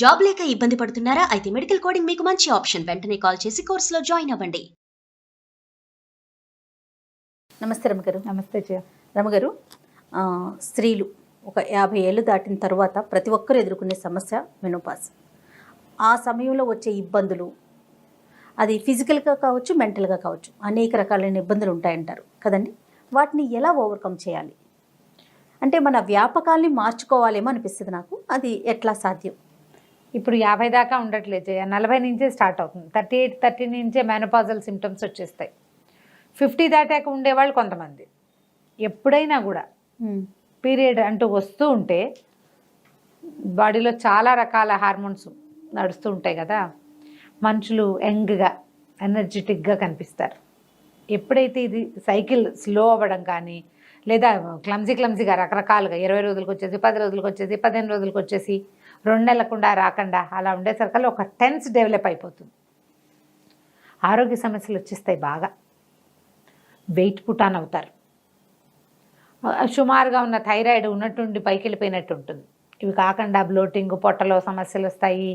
Job లేక ఇబ్బంది పడుతున్నారా? అయితే మెడికల్ కోడింగ్ మీకు మంచి ఆప్షన్. వెంటనే కాల్ చేసి కోర్సులో జాయిన్ అవ్వండి. నమస్తే రమగారు. నమస్తే జయ. రమగారు, స్త్రీలు ఒక 50 ఏళ్ళు దాటిన తర్వాత ప్రతి ఒక్కరు ఎదుర్కొనే సమస్య మెనోపాజ్. ఆ సమయంలో వచ్చే ఇబ్బందులు అది ఫిజికల్గా కావచ్చు, మెంటల్గా కావచ్చు, అనేక రకాలైన ఇబ్బందులు ఉంటాయంటారు కదండి. వాటిని ఎలా ఓవర్కమ్ చేయాలి అంటే మన వ్యాపకాల్ని మార్చుకోవాలేమో అనిపిస్తుంది నాకు. అది ఎట్లా సాధ్యం? ఇప్పుడు 50 దాకా ఉండట్లేదు జయ, 40 నుంచే స్టార్ట్ అవుతుంది. 38-30 నుంచే మెనోపాజల్ సిమ్టమ్స్ వచ్చేస్తాయి. 50 దాటాక ఉండేవాళ్ళు కొంతమంది ఎప్పుడైనా కూడా పీరియడ్ అంటూ వస్తూ ఉంటే బాడీలో చాలా రకాల హార్మోన్స్ నడుస్తూ ఉంటాయి కదా, మనుషులు యంగ్గా ఎనర్జెటిక్గా కనిపిస్తారు. ఎప్పుడైతే ఇది సైకిల్ స్లో అవ్వడం కానీ లేదా క్లమ్జీగా రకరకాలుగా 20 రోజులకు వచ్చేసి 10 రోజులకు వచ్చేసి 15 రోజులకు వచ్చేసి 2 నెలలకుండా రాకుండా అలా ఉండేసరికల్లా ఒక టెన్స్ డెవలప్ అయిపోతుంది. ఆరోగ్య సమస్యలు వచ్చేస్తాయి. బాగా వెయిట్ పుటాన్ అవుతారు. సుమారుగా ఉన్న థైరాయిడ్ ఉన్నట్టుండి పైకి వెళ్ళిపోయినట్టు ఉంటుంది. ఇవి కాకుండా బ్లోటింగ్, పొట్టలో సమస్యలు వస్తాయి.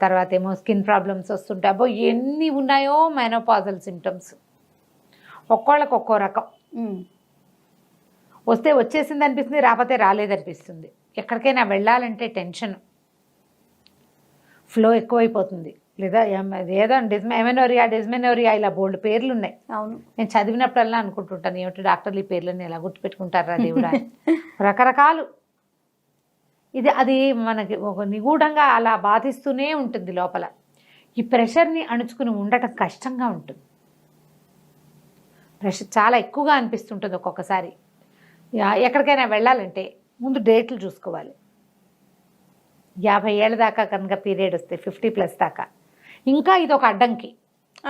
తర్వాత ఏమో స్కిన్ ప్రాబ్లమ్స్ వస్తుంటాయి. అబ్బో ఎన్ని ఉన్నాయో మెనోపాజల్ సిమ్టమ్స్. ఒక్కోళ్ళకి ఒక్కో రకం. వస్తే వచ్చేసింది అనిపిస్తుంది, రాకపోతే రాలేదనిపిస్తుంది. ఎక్కడికైనా వెళ్ళాలంటే టెన్షన్, ఫ్లో ఎక్కువైపోతుంది. లేదా ఏదో డిస్మెనోరియా ఇలా బోల్డ్ పేర్లు ఉన్నాయి. అవును, నేను చదివినప్పుడల్లా అనుకుంటుంటాను, ఏమిటి డాక్టర్లు ఈ పేర్లని ఎలా గుర్తుపెట్టుకుంటారా దేవుడా. రకరకాలు. అది మనకి ఒక నిగూఢంగా అలా బాధిస్తూనే ఉంటుంది లోపల. ఈ ప్రెషర్ని అణుచుకుని ఉండటం కష్టంగా ఉంటుంది. ప్రెషర్ చాలా ఎక్కువగా అనిపిస్తుంటుంది ఒక్కొక్కసారి. ఎక్కడికైనా వెళ్ళాలంటే ముందు డేట్లు చూసుకోవాలి. 50 ఏళ్ళ దాకా కనుక పీరియడ్ వస్తే 50+ దాకా ఇంకా ఇది ఒక అడ్డంకి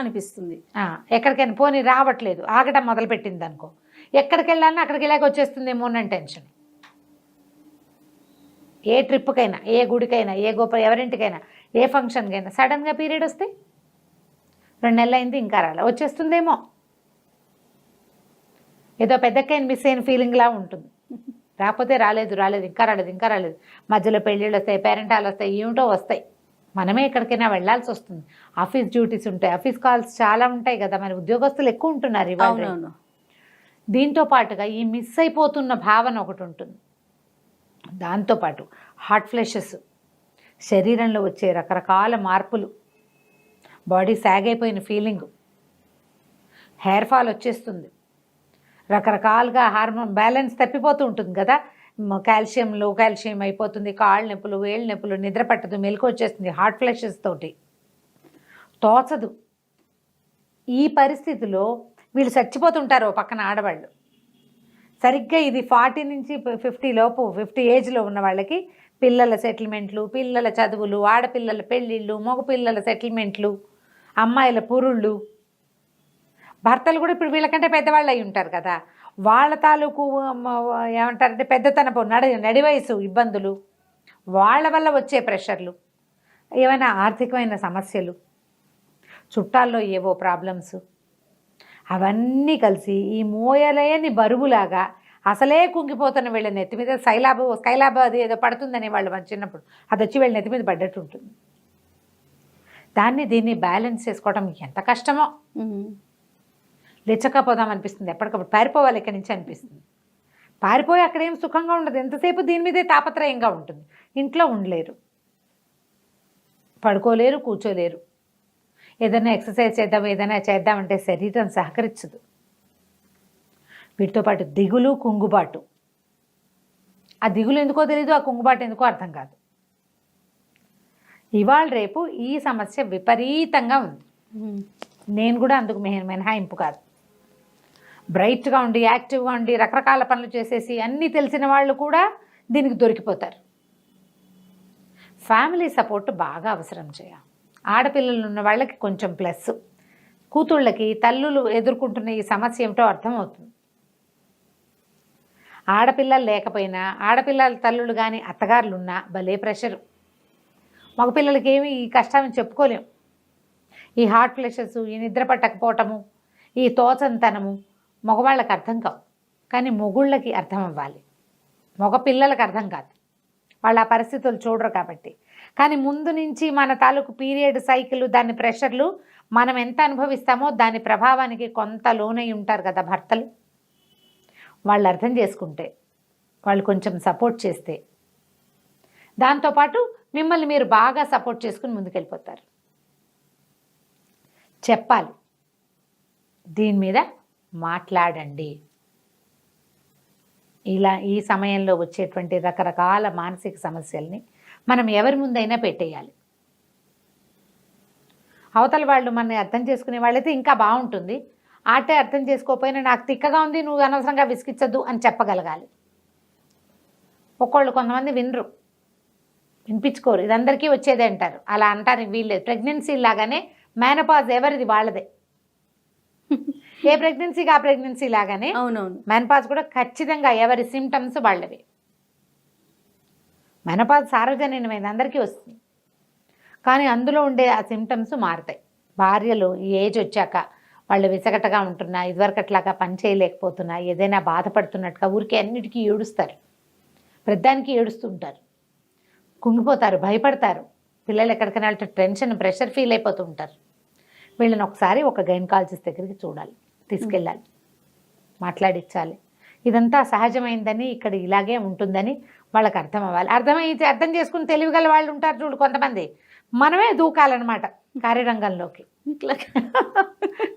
అనిపిస్తుంది. ఎక్కడికైనా పోనీ రావట్లేదు, ఆగటం మొదలుపెట్టింది అనుకో, ఎక్కడికి వెళ్ళాలన్నా అక్కడికి వెళ్ళాక వచ్చేస్తుందేమో అని టెన్షన్. ఏ ట్రిప్కైనా, ఏ గుడికైనా, ఏ ఎవరింటికైనా, ఏ ఫంక్షన్కైనా సడన్గా పీరియడ్ వస్తే 2 నెలలు అయింది ఇంకా రాలే, వచ్చేస్తుందేమో. ఏదో పెద్దకైనా మిస్ అయిన ఫీలింగ్లా ఉంటుంది. రాకపోతే రాలేదు, ఇంకా రాలేదు. మధ్యలో పెళ్ళిళ్ళు వస్తాయి, పేరెంటాలు వస్తాయి, ఏమిటో వస్తాయి. మనమే ఎక్కడికైనా వెళ్ళాల్సి వస్తుంది. ఆఫీస్ డ్యూటీస్ ఉంటాయి, ఆఫీస్ కాల్స్ చాలా ఉంటాయి కదా. మరి ఉద్యోగస్తులు ఎక్కువ ఉంటున్నారు ఇవాళ. దీంతో పాటుగా ఈ మిస్ అయిపోతున్న భావన ఒకటి ఉంటుంది. దాంతోపాటు హాట్ ఫ్లెషెస్, శరీరంలో వచ్చే రకరకాల మార్పులు, బాడీ సాగ్ అయిపోయిన ఫీలింగు, హెయిర్ ఫాల్ వచ్చేస్తుంది. రకరకాలుగా హార్మోన్ బ్యాలెన్స్ తప్పిపోతూ ఉంటుంది కదా. లో కాల్షియం అయిపోతుంది, కాళ్ళ నొప్పులు, వేళ్ళ నొప్పులు, నిద్ర పట్టదు, మెలకు వచ్చేస్తుంది, హాట్ ఫ్లెషెస్ తోటి తోచదు. ఈ పరిస్థితిలో వీళ్ళు చచ్చిపోతుంటారు పక్కన ఆడవాళ్ళు. సరిగ్గా ఇది 40 నుంచి 50 లోపు, 50 ఏజ్లో ఉన్న వాళ్ళకి పిల్లల సెటిల్మెంట్లు, పిల్లల చదువులు, ఆడపిల్లల పెళ్ళిళ్ళు, మగపిల్లల సెటిల్మెంట్లు, అమ్మాయిల పురుళ్ళు, భర్తలు కూడా ఇప్పుడు వీళ్ళకంటే పెద్దవాళ్ళు అయి ఉంటారు కదా, వాళ్ళ తాలూకు ఏమంటారంటే పెద్దతనపు నడి వయసు ఇబ్బందులు, వాళ్ళ వల్ల వచ్చే ప్రెషర్లు, ఏమైనా ఆర్థికమైన సమస్యలు, చుట్టాల్లో ఏవో ప్రాబ్లమ్స్, అవన్నీ కలిసి ఈ మోయలేని బరువులాగా అసలే కుంగిపోతున్న వీళ్ళ నెత్తి మీద స్కైలాబ్ అది ఏదో పడుతుందని వాళ్ళు మన చిన్నప్పుడు అది వచ్చి వీళ్ళ నెత్తి మీద పడ్డట్టు ఉంటుంది. దీన్ని బ్యాలెన్స్ చేసుకోవడం ఎంత కష్టమో. లేచకపోదాం అనిపిస్తుంది, ఎప్పటికప్పుడు పారిపోవాలి ఇక్కడి నుంచి అనిపిస్తుంది. పారిపోయి అక్కడేం సుఖంగా ఉండదు, ఎంతసేపు దీని మీదే తాపత్రయంగా ఉంటుంది. ఇంట్లో ఉండలేరు, పడుకోలేరు, కూర్చోలేరు. ఏదైనా ఎక్సర్సైజ్ చేద్దాం, ఏదైనా చేద్దామంటే శరీరం సహకరించదు. వీటితో పాటు దిగులు, కుంగుబాటు. ఆ దిగులు ఎందుకో తెలీదు, ఆ కుంగుబాటు ఎందుకో అర్థం కాదు. ఇవాళ రేపు ఈ సమస్య విపరీతంగా ఉంది. నేను కూడా అందుకు మినహాయింపు కాదు. బ్రైట్గా ఉండి, యాక్టివ్గా ఉండి, రకరకాల పనులు చేసేసి అన్నీ తెలిసిన వాళ్ళు కూడా దీనికి దొరికిపోతారు. ఫ్యామిలీ సపోర్ట్ బాగా అవసరం చేయాలి. ఆడపిల్లలు ఉన్న వాళ్ళకి కొంచెం ప్లస్, కూతుళ్ళకి తల్లులు ఎదుర్కొంటున్న ఈ సమస్య ఏమిటో అర్థమవుతుంది. ఆడపిల్లలు లేకపోయినా, ఆడపిల్లల తల్లులు కానీ అత్తగారులు ఉన్నా భలే ప్రెషరు. మగపిల్లలకి ఏమి ఈ కష్టాన్ని చెప్పుకోలేం. ఈ హార్ట్ ఫ్లెషెస్, ఈ నిద్ర పట్టకపోవటము, ఈ తోచంతనము మగవాళ్ళకి అర్థం కావు, కానీ మొగుళ్ళకి అర్థం అవ్వాలి. మగ పిల్లలకు అర్థం కాదు, వాళ్ళు ఆ పరిస్థితులు చూడరు కాబట్టి. కానీ ముందు నుంచి మన తాలూకు పీరియడ్ సైకిల్ దాని ప్రెషర్లు మనం ఎంత అనుభవిస్తామో దాని ప్రభావానికి కొంత లోనై ఉంటారు కదా భర్తలు. వాళ్ళు అర్థం చేసుకుంటే, వాళ్ళు కొంచెం సపోర్ట్ చేస్తే, దాంతోపాటు మిమ్మల్ని మీరు బాగా సపోర్ట్ చేసుకుని ముందుకెళ్ళిపోతారు. చెప్పాలి, దీని మీద మాట్లాడండి. ఇలా ఈ సమయంలో వచ్చేటువంటి రకరకాల మానసిక సమస్యల్ని మనం ఎవరి ముందైనా పెట్టేయాలి. అవతల వాళ్ళు మనని అర్థం చేసుకునే వాళ్ళైతే ఇంకా బాగుంటుంది. ఆటే అర్థం చేసుకోకపోయినా నాకు తిక్కగా ఉంది, నువ్వు అనవసరంగా విసిగించద్దు అని చెప్పగలగాలి. కొంతమంది వినరు, వినిపించుకోరు, ఇది అందరికీ వచ్చేదే అంటారు. అలా అంటారు వీళ్ళేది. ప్రెగ్నెన్సీ లాగానే మేనపాజ్ ఎవరిది వాళ్ళదే. ఏ ప్రెగ్నెన్సీకి ఆ ప్రెగ్నెన్సీ లాగానే అవునవును, మెనపాజ్ కూడా ఖచ్చితంగా ఎవరి సిమ్టమ్స్ వాళ్ళవి. మెనపాజ్ సార్వజనీనమైనది, అందరికీ వస్తుంది. కానీ అందులో ఉండే ఆ సిమ్టమ్స్ మారుతాయి. భార్యలు ఈ ఏజ్ వచ్చాక వాళ్ళు విసగటగా ఉంటున్నా, ఇదివరకట్లాగా పని చేయలేకపోతున్నా, ఏదైనా బాధపడుతున్నట్టుగా ఊరికే అన్నిటికీ ఏడుస్తారు, ప్రతిదానికి ఏడుస్తుంటారు, కుంగిపోతారు, భయపడతారు. పిల్లలు ఎక్కడికైనా వెళ్తే టెన్షన్, ప్రెషర్ ఫీల్ అయిపోతూ ఉంటారు. వీళ్ళని ఒకసారి ఒక గైనకాలజిస్ట్ దగ్గరికి చూడాలి, తీసుకెళ్ళాలి, మాట్లాడించాలి. ఇదంతా సహజమైందని, ఇక్కడ ఇలాగే ఉంటుందని వాళ్ళకి అర్థం అవ్వాలి. అర్థమైతే అర్థం చేసుకుని తెలివిగల వాళ్ళు ఉంటారు చూడు కొంతమంది, మనమే దూకాలన్నమాట కార్యరంగంలోకి.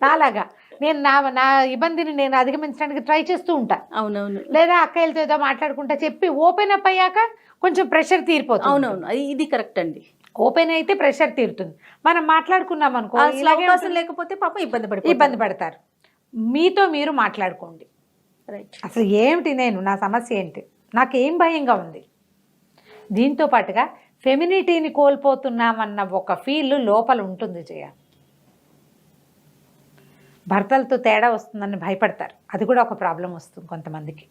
నాలాగా నేను నా ఇబ్బందిని నేను అధిగమించడానికి ట్రై చేస్తూ ఉంటా. అవునవును, లేదా అక్కయ్యలతో ఏదో మాట్లాడుకుంటా చెప్పి ఓపెన్ అప్ అయ్యాక కొంచెం ప్రెషర్ తీరిపోతుంది. అవునవును, ఇది కరెక్ట్ అండి. ఓపెన్ అయితే ప్రెషర్ తీరుతుంది. మనం మాట్లాడుకున్నాం అనుకో, అవకాశం లేకపోతే పాప ఇబ్బంది పడతారు. మీతో మీరు మాట్లాడుకోండి. రైట్. అసలు ఏమిటి, నా సమస్య ఏంటి, నాకేం భయంగా ఉంది. దీంతో పాటుగా ఫెమినిటీని కోల్పోతున్నామన్న ఒక ఫీల్ లోపల ఉంటుంది. భర్తలతో తేడా వస్తుందని భయపడతారు, అది కూడా ఒక ప్రాబ్లం వస్తుంది కొంతమందికి.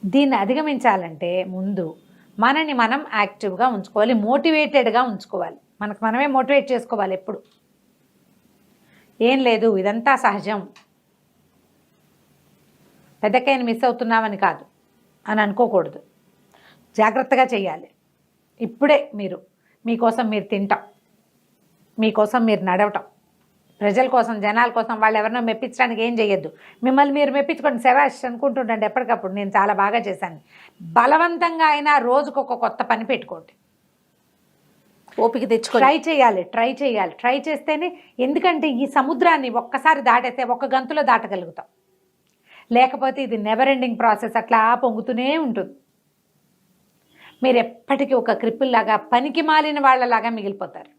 దీన్ని అధిగమించాలంటే ముందు మనని మనం యాక్టివ్గా ఉంచుకోవాలి, మోటివేటెడ్గా ఉంచుకోవాలి. మనకు మనమే మోటివేట్ చేసుకోవాలి ఎప్పుడు. ఏం లేదు, ఇదంతా సహజం, పెద్దకైనా మిస్ అవుతున్నామని కాదు అని అనుకోకూడదు. జాగ్రత్తగా చేయాలి. ఇప్పుడే మీకోసం మీరు తింటాం, మీకోసం మీరు నడవటం, ప్రజల కోసం, జనాల కోసం, వాళ్ళు ఎవరినో మెప్పించడానికి ఏం చేయొద్దు. మిమ్మల్ని మీరు మెప్పించుకోండి, శవాష్ అనుకుంటుండండి ఎప్పటికప్పుడు, నేను చాలా బాగా చేశాను. బలవంతంగా అయినా రోజుకు ఒక కొత్త పని పెట్టుకోండి. ఓపిక తెచ్చుకో, ట్రై చేయాలి. ట్రై చేస్తేనే, ఎందుకంటే ఈ సముద్రాన్ని ఒక్కసారి దాటేస్తే ఒక గంతులో దాటగలుగుతాం. లేకపోతే ఇది నెవర్ ఎండింగ్ ప్రాసెస్, అట్లా పొంగుతూనే ఉంటుంది. మీరు ఎప్పటికీ ఒక క్రిప్పుల్లాగా, పనికి మాలిన వాళ్ళలాగా మిగిలిపోతారు.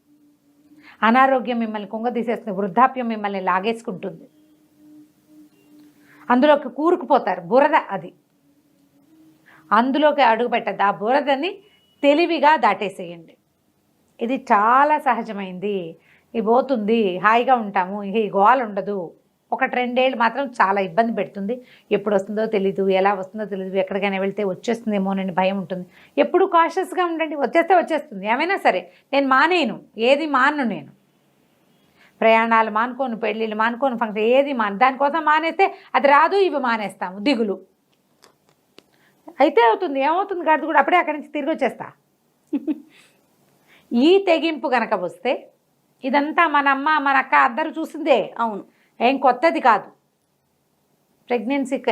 అనారోగ్యం మిమ్మల్ని కుంగదీసేస్తుంది, వృద్ధాప్యం మిమ్మల్ని లాగేసుకుంటుంది, అందులోకి కూరుకుపోతారు. బురద అది, అందులోకి అడుగు పెట్టద్దు. ఆ బురదని తెలివిగా దాటేసేయండి. ఇది చాలా సహజమైంది, ఇది పోతుంది, హాయిగా ఉంటాము, ఈ గోల ఉండదు. 1-2 ఏళ్ళు మాత్రం చాలా ఇబ్బంది పెడుతుంది. ఎప్పుడు వస్తుందో తెలీదు, ఎలా వస్తుందో తెలీదు, ఎక్కడికైనా వెళ్తే వచ్చేస్తుందేమోనని భయం ఉంటుంది. ఎప్పుడు కాషియస్గా ఉండండి, వచ్చేస్తుంది. ఏమైనా సరే నేను మానేను, ఏది మాను, నేను ప్రయాణాలు మానుకోను, పెళ్ళిళ్ళు మానుకోను, ఫంక్షన్ ఏది దానికోసం మానేస్తే అది రాదు, ఇవి మానేస్తాము, దిగులు అయితే అవుతుంది. ఏమవుతుంది కాదు కూడా, అప్పుడే అక్కడి నుంచి తిరిగి వచ్చేస్తా. ఈ తెగింపు గనక వస్తే, ఇదంతా మన అమ్మ మన అక్క అందరూ చూసిందే. అవును, ఏం కొత్తది కాదు.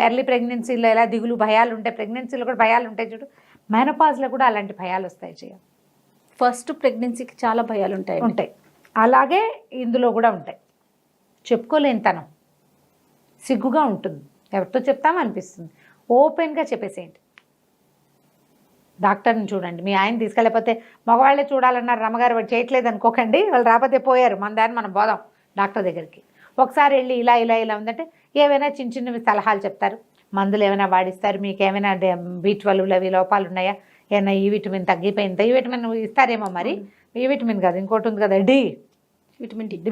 ఎర్లీ ప్రెగ్నెన్సీలో ఎలా దిగులు భయాలు ఉంటాయి, ప్రెగ్నెన్సీలో కూడా భయాలు ఉంటాయి చూడు, మెనోపాజ్లో కూడా అలాంటి భయాలు వస్తాయి. ఫస్ట్ ప్రెగ్నెన్సీకి చాలా భయాలు ఉంటాయి. అలాగే ఇందులో కూడా ఉంటాయి. చెప్పుకోలేనితనం, సిగ్గుగా ఉంటుంది, ఎవరితో చెప్తామనిపిస్తుంది. ఓపెన్గా చెప్పేసేయండి. డాక్టర్ని చూడండి. మీ ఆయన తీసుకెళ్ళకపోతే మగవాళ్ళే చూడాలన్నారు, రమ్మగారు వాడు చేయట్లేదు అనుకోకండి, వాళ్ళు రాకపోతే పోయారు, మన దాన్ని మనం పోదాం డాక్టర్ దగ్గరికి. ఒకసారి వెళ్ళి ఇలా ఉందంటే ఏవైనా చిన్నవి సలహాలు చెప్తారు, మందులు ఏమైనా వాడిస్తారు. మీకు ఏమైనా B12 అవి లోపాలు ఉన్నాయా, ఏమైనా ఈ విటమిన్ తగ్గిపోయిందా, ఈ విటమిన్ ఇస్తారేమో. మరి ఈ విటమిన్ కాదు, ఇంకోటి ఉంది కదా,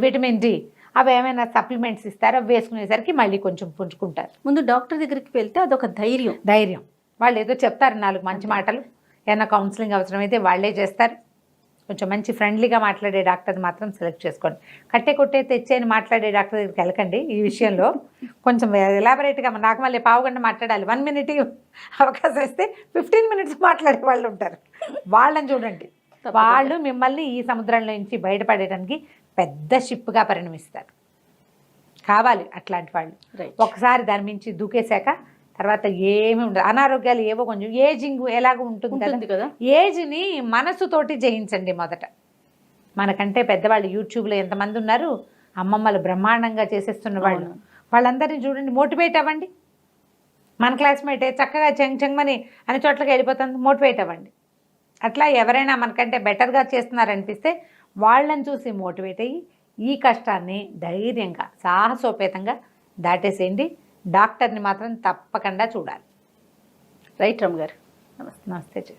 విటమిన్ డి, అవి ఏమైనా సప్లిమెంట్స్ ఇస్తారు. అవి వేసుకునేసరికి మళ్ళీ కొంచెం పుంజుకుంటారు. ముందు డాక్టర్ దగ్గరికి వెళ్తే అదొక ధైర్యం. వాళ్ళు ఏదో చెప్తారు 4 మంచి మాటలు, ఏమైనా కౌన్సిలింగ్ అవసరమైతే వాళ్ళే చేస్తారు. కొంచెం మంచి ఫ్రెండ్లీగా మాట్లాడే డాక్టర్ని మాత్రం సెలెక్ట్ చేసుకోండి. కట్టే కొట్టే తెచ్చేని మాట్లాడే డాక్టర్ దగ్గరికి వెళ్ళకండి. ఈ విషయంలో కొంచెం ఎలాబరేట్గా, నాకు మళ్ళీ పావుగంట మాట్లాడాలి, 1 మినిట్ అవకాశం ఇస్తే 15 మినిట్స్ మాట్లాడే వాళ్ళు ఉంటారు, వాళ్ళని చూడండి. వాళ్ళు మిమ్మల్ని ఈ సముద్రంలో నుంచి బయటపడేయడానికి పెద్ద షిప్గా పరిణమిస్తారు. కావాలి అట్లాంటి వాళ్ళు. రైట్. ఒకసారి దాని మించి దూకేశాక తర్వాత ఏమీ ఉండదు. అనారోగ్యాలు ఏవో కొంచెం ఏజింగ్ ఎలాగో ఉంటుంది కదా. ఏజ్ని మనసుతోటి జయించండి మొదట. మనకంటే పెద్దవాళ్ళు యూట్యూబ్లో ఎంతమంది ఉన్నారు, అమ్మమ్మలు బ్రహ్మాండంగా చేసేస్తున్న వాళ్ళు. వాళ్ళందరినీ చూడండి, మోటివేట్ అవ్వండి. మన క్లాస్మేటే చక్కగా చెంగమని అన్ని చోట్లకి వెళ్ళిపోతుంది, మోటివేట్ అవ్వండి. అట్లా ఎవరైనా మనకంటే బెటర్గా చేస్తున్నారనిపిస్తే వాళ్ళని చూసి మోటివేట్ అయ్యి ఈ కష్టాన్ని ధైర్యంగా సాహసోపేతంగా దాటేసేయండి. డాక్టర్ని మాత్రం తప్పకుండా చూడాలి. రైట్ రమ్మ గారు, నమస్తే. నమస్తే.